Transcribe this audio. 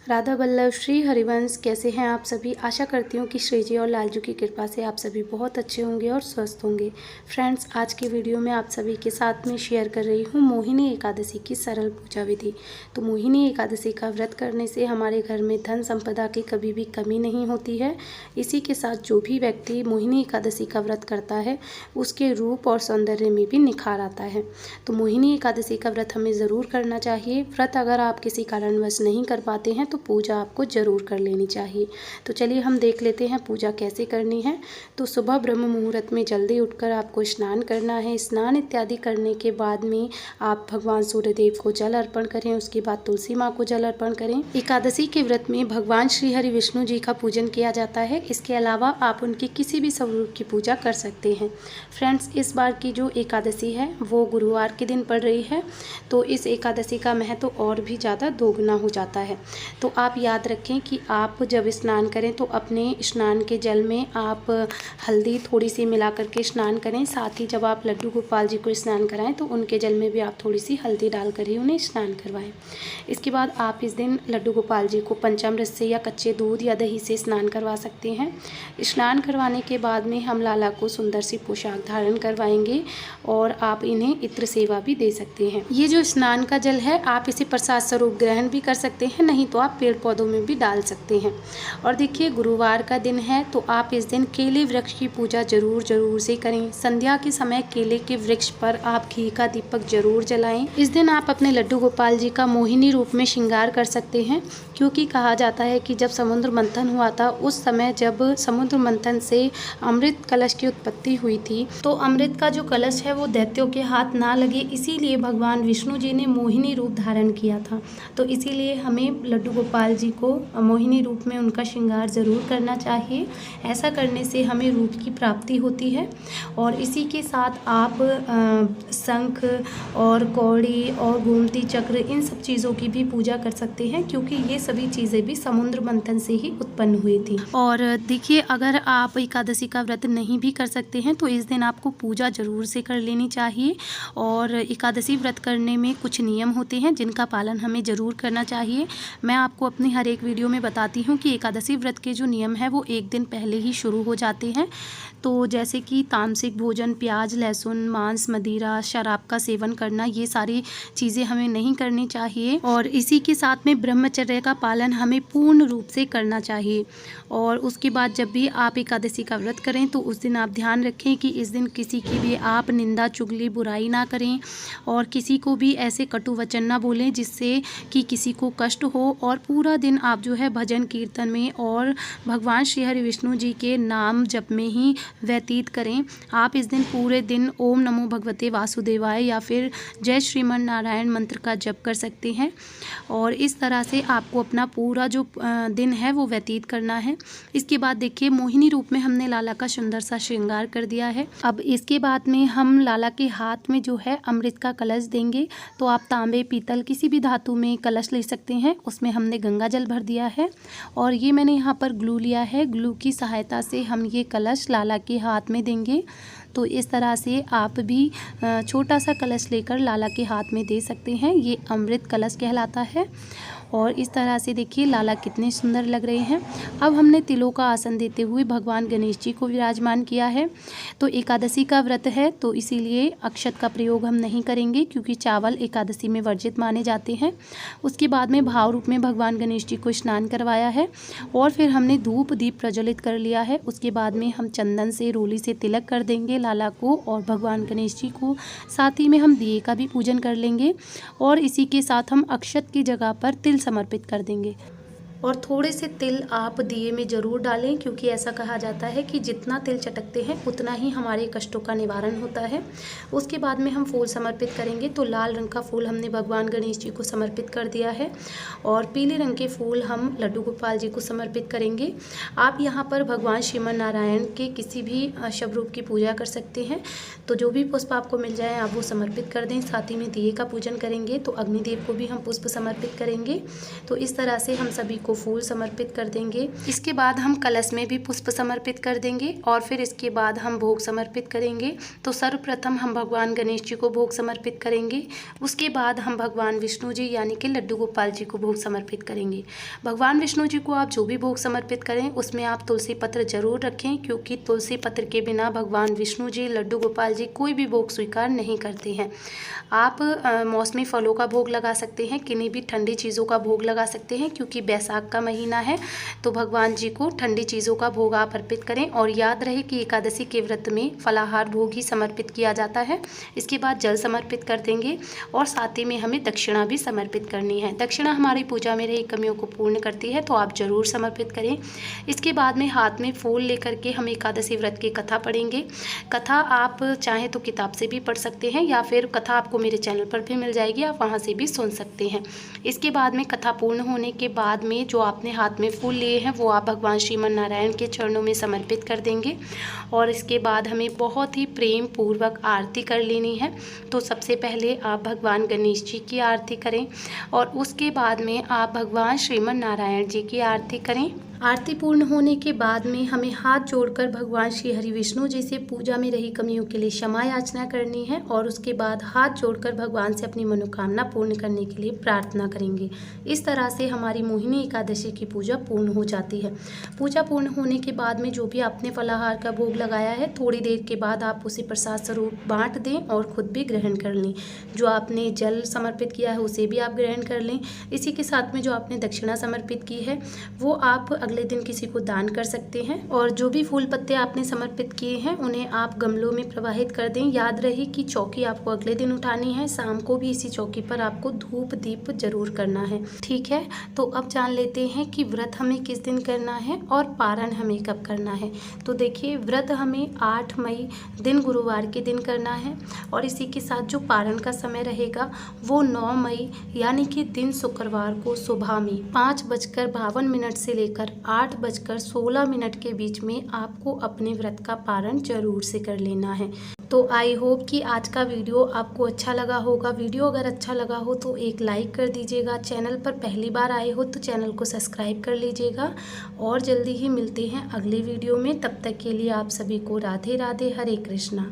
राधा वल्लभ श्री हरिवंश, कैसे हैं आप सभी। आशा करती हूँ कि श्री जी और लालजू की कृपा से आप सभी बहुत अच्छे होंगे और स्वस्थ होंगे। फ्रेंड्स, आज की वीडियो में आप सभी के साथ में शेयर कर रही हूँ मोहिनी एकादशी की सरल पूजा विधि। तो मोहिनी एकादशी का व्रत करने से हमारे घर में धन संपदा की कभी भी कमी नहीं होती है। इसी के साथ जो भी व्यक्ति मोहिनी एकादशी का व्रत करता है उसके रूप और सौंदर्य में भी निखार आता है। तो मोहिनी एकादशी का व्रत हमें ज़रूर करना चाहिए। व्रत अगर आप किसी कारणवश नहीं कर पाते हैं तो पूजा आपको ज़रूर कर लेनी चाहिए। तो चलिए हम देख लेते हैं पूजा कैसे करनी है। तो सुबह ब्रह्म मुहूर्त में जल्दी उठकर आपको स्नान करना है। स्नान इत्यादि करने के बाद में आप भगवान सूर्यदेव को जल अर्पण करें। उसके बाद तुलसी माँ को जल अर्पण करें। एकादशी के व्रत में भगवान श्री हरि विष्णु जी का पूजन किया जाता है। इसके अलावा आप उनकी किसी भी स्वरूप की पूजा कर सकते हैं। फ्रेंड्स, इस बार की जो एकादशी है वो गुरुवार के दिन पड़ रही है, तो इस एकादशी का महत्व और भी ज़्यादा दोगुना हो जाता है। तो आप याद रखें कि आप जब स्नान करें तो अपने स्नान के जल में आप हल्दी थोड़ी सी मिला करके स्नान करें। साथ ही जब आप लड्डू गोपाल जी को स्नान कराएं तो उनके जल में भी आप थोड़ी सी हल्दी डाल कर ही उन्हें स्नान करवाएं। इसके बाद आप इस दिन लड्डू गोपाल जी को पंचामृत से या कच्चे दूध या दही से स्नान करवा सकते हैं। स्नान करवाने के बाद में हम लाला को सुंदर सी पोशाक धारण करवाएंगे और आप इन्हें इत्र सेवा भी दे सकते हैं। ये जो स्नान का जल है आप इसे प्रसाद स्वरूप ग्रहण भी कर सकते हैं, नहीं तो आप पेड़ पौधों में भी डाल सकते हैं। और देखिए, गुरुवार का दिन है तो आप इस दिन केले वृक्ष की पूजा जरूर से करें। संध्या के समय केले के वृक्ष पर आप घी का दीपक जरूर जलाएं। इस दिन आप अपने लड्डू गोपाल जी का मोहिनी रूप में श्रृंगार कर सकते हैं, क्योंकि कहा जाता है कि जब समुद्र मंथन हुआ था उस समय जब समुद्र मंथन से अमृत कलश की उत्पत्ति हुई थी तो अमृत का जो कलश है वो दैत्यों के हाथ ना लगे, इसीलिए भगवान विष्णु जी ने मोहिनी रूप धारण किया था। तो इसीलिए हमें लड्डू गोपाल जी को मोहिनी रूप में उनका श्रृंगार ज़रूर करना चाहिए। ऐसा करने से हमें रूप की प्राप्ति होती है। और इसी के साथ आप शंख और कौड़ी और गोमती चक्र इन सब चीज़ों की भी पूजा कर सकते हैं, क्योंकि ये सभी चीज़ें भी समुद्र मंथन से ही उत्पन्न हुई थी। और देखिए, अगर आप एकादशी का व्रत नहीं भी कर सकते हैं तो इस दिन आपको पूजा ज़रूर से कर लेनी चाहिए। और एकादशी व्रत करने में कुछ नियम होते हैं जिनका पालन हमें ज़रूर करना चाहिए। मैं आपको अपने हर एक वीडियो में बताती हूँ कि एकादशी व्रत के जो नियम है वो एक दिन पहले ही शुरू हो जाते हैं। तो जैसे कि तामसिक भोजन, प्याज, लहसुन, मांस, मदिरा, शराब का सेवन करना, ये सारी चीज़ें हमें नहीं करनी चाहिए। और इसी के साथ में ब्रह्मचर्य का पालन हमें पूर्ण रूप से करना चाहिए। और उसके बाद जब भी आप एकादशी का व्रत करें तो उस दिन आप ध्यान रखें कि इस दिन किसी की भी आप निंदा, चुगली, बुराई ना करें और किसी को भी ऐसे कटु वचन ना बोलें जिससे कि किसी को कष्ट हो। और पूरा दिन आप जो है भजन कीर्तन में और भगवान श्री हरि विष्णु जी के नाम जप में ही व्यतीत करें। आप इस दिन पूरे दिन ओम नमो भगवते वासुदेवाय या फिर जय श्रीमन नारायण मंत्र का जप कर सकते हैं। और इस तरह से आपको अपना पूरा जो दिन है वो व्यतीत करना है। इसके बाद देखिए, मोहिनी रूप में हमने लाला का सुंदर सा श्रृंगार कर दिया है। अब इसके बाद में हम लाला के हाथ में जो है अमृत का कलश देंगे। तो आप तांबे, पीतल, किसी भी धातु में कलश ले सकते हैं। उसमें हमने गंगा जल भर दिया है और ये मैंने यहाँ पर ग्लू लिया है। ग्लू की सहायता से हम ये कलश लाला के हाथ में देंगे। तो इस तरह से आप भी छोटा सा कलश लेकर लाला के हाथ में दे सकते हैं। ये अमृत कलश कहलाता है। और इस तरह से देखिए लाला कितने सुंदर लग रहे हैं। अब हमने तिलों का आसन देते हुए भगवान गणेश जी को विराजमान किया है। तो एकादशी का व्रत है तो इसीलिए अक्षत का प्रयोग हम नहीं करेंगे, क्योंकि चावल एकादशी में वर्जित माने जाते हैं। उसके बाद में भाव रूप में भगवान गणेश जी को स्नान करवाया है और फिर हमने धूप दीप प्रज्वलित कर लिया है। उसके बाद में हम चंदन से, रोली से तिलक कर देंगे लाला को और भगवान गणेश जी को। साथ ही में हम दिए का भी पूजन कर लेंगे और इसी के साथ हम अक्षत की जगह पर तिल समर्पित कर देंगे। और थोड़े से तिल आप दिए में ज़रूर डालें, क्योंकि ऐसा कहा जाता है कि जितना तिल चटकते हैं उतना ही हमारे कष्टों का निवारण होता है। उसके बाद में हम फूल समर्पित करेंगे। तो लाल रंग का फूल हमने भगवान गणेश जी को समर्पित कर दिया है और पीले रंग के फूल हम लड्डू गोपाल जी को समर्पित करेंगे। आप यहाँ पर भगवान श्रीमन नारायण के किसी भी शव की पूजा कर सकते हैं। तो जो भी पुष्प आपको मिल जाए आप वो समर्पित कर दें। साथ ही में दिए का पूजन करेंगे तो अग्निदेव को भी हम पुष्प समर्पित करेंगे। तो इस तरह से हम सभी को को फूल समर्पित कर देंगे। इसके बाद हम कलश में भी पुष्प समर्पित कर देंगे और फिर इसके बाद हम भोग समर्पित करेंगे। तो सर्वप्रथम हम भगवान गणेश जी को भोग समर्पित करेंगे, उसके बाद हम भगवान विष्णु जी यानी कि लड्डू गोपाल जी को भोग समर्पित करेंगे। भगवान विष्णु जी को आप जो भी भोग समर्पित करें उसमें आप तुलसी पत्र जरूर रखें, क्योंकि तुलसी पत्र के बिना भगवान विष्णु जी, लड्डू गोपाल जी कोई भी भोग स्वीकार नहीं करते हैं। आप मौसमी फलों का भोग लगा सकते हैं, किन्हीं भी ठंडी चीज़ों का भोग लगा सकते हैं, क्योंकि बैसाख का महीना है तो भगवान जी को ठंडी चीज़ों का भोग आप अर्पित करें। और याद रहे कि एकादशी के व्रत में फलाहार भोग ही समर्पित किया जाता है। इसके बाद जल समर्पित कर देंगे और साथ ही में हमें दक्षिणा भी समर्पित करनी है। दक्षिणा हमारी पूजा में रही कमियों को पूर्ण करती है, तो आप ज़रूर समर्पित करें। इसके बाद में हाथ में फूल लेकर के हम एकादशी व्रत की कथा पढ़ेंगे। कथा आप चाहें तो किताब से भी पढ़ सकते हैं या फिर कथा आपको मेरे चैनल पर भी मिल जाएगी, आप वहां से भी सुन सकते हैं। इसके बाद में कथा पूर्ण होने के बाद में जो आपने हाथ में फूल लिए हैं वो आप भगवान श्रीमन नारायण के चरणों में समर्पित कर देंगे। और इसके बाद हमें बहुत ही प्रेम पूर्वक आरती कर लेनी है। तो सबसे पहले आप भगवान गणेश जी की आरती करें और उसके बाद में आप भगवान श्रीमन नारायण जी की आरती करें। आरती पूर्ण होने के बाद में हमें हाथ जोड़कर भगवान श्री हरि विष्णु जी से पूजा में रही कमियों के लिए क्षमा याचना करनी है और उसके बाद हाथ जोड़कर भगवान से अपनी मनोकामना पूर्ण करने के लिए प्रार्थना करेंगे। इस तरह से हमारी मोहिनी एकादशी की पूजा पूर्ण हो जाती है। पूजा पूर्ण होने के बाद में जो भी आपने फलाहार का भोग लगाया है, थोड़ी देर के बाद आप उसे प्रसाद स्वरूप बांट दें और खुद भी ग्रहण कर लें। जो आपने जल समर्पित किया है उसे भी आप ग्रहण कर लें। इसी के साथ में जो आपने दक्षिणा समर्पित की है वो आप अगले दिन किसी को दान कर सकते हैं। और जो भी फूल पत्ते आपने समर्पित किए हैं उन्हें आप गमलों में प्रवाहित कर दें। याद रहे कि चौकी आपको अगले दिन उठानी है, शाम को भी इसी चौकी पर आपको धूप दीप जरूर करना है। ठीक है, तो अब जान लेते हैं कि व्रत हमें किस दिन करना है और पारण हमें कब करना है। तो देखिए, व्रत हमें 8 मई दिन गुरुवार के दिन करना है और इसी के साथ जो पारण का समय रहेगा वो 9 मई यानी कि दिन शुक्रवार को सुबह में 5:52 से लेकर 8:16 के बीच में आपको अपने व्रत का पारण जरूर से कर लेना है। तो आई होप कि आज का वीडियो आपको अच्छा लगा होगा। वीडियो अगर अच्छा लगा हो तो एक लाइक कर दीजिएगा। चैनल पर पहली बार आए हो तो चैनल को सब्सक्राइब कर लीजिएगा और जल्दी ही मिलते हैं अगले वीडियो में। तब तक के लिए आप सभी को राधे राधे, हरे कृष्णा।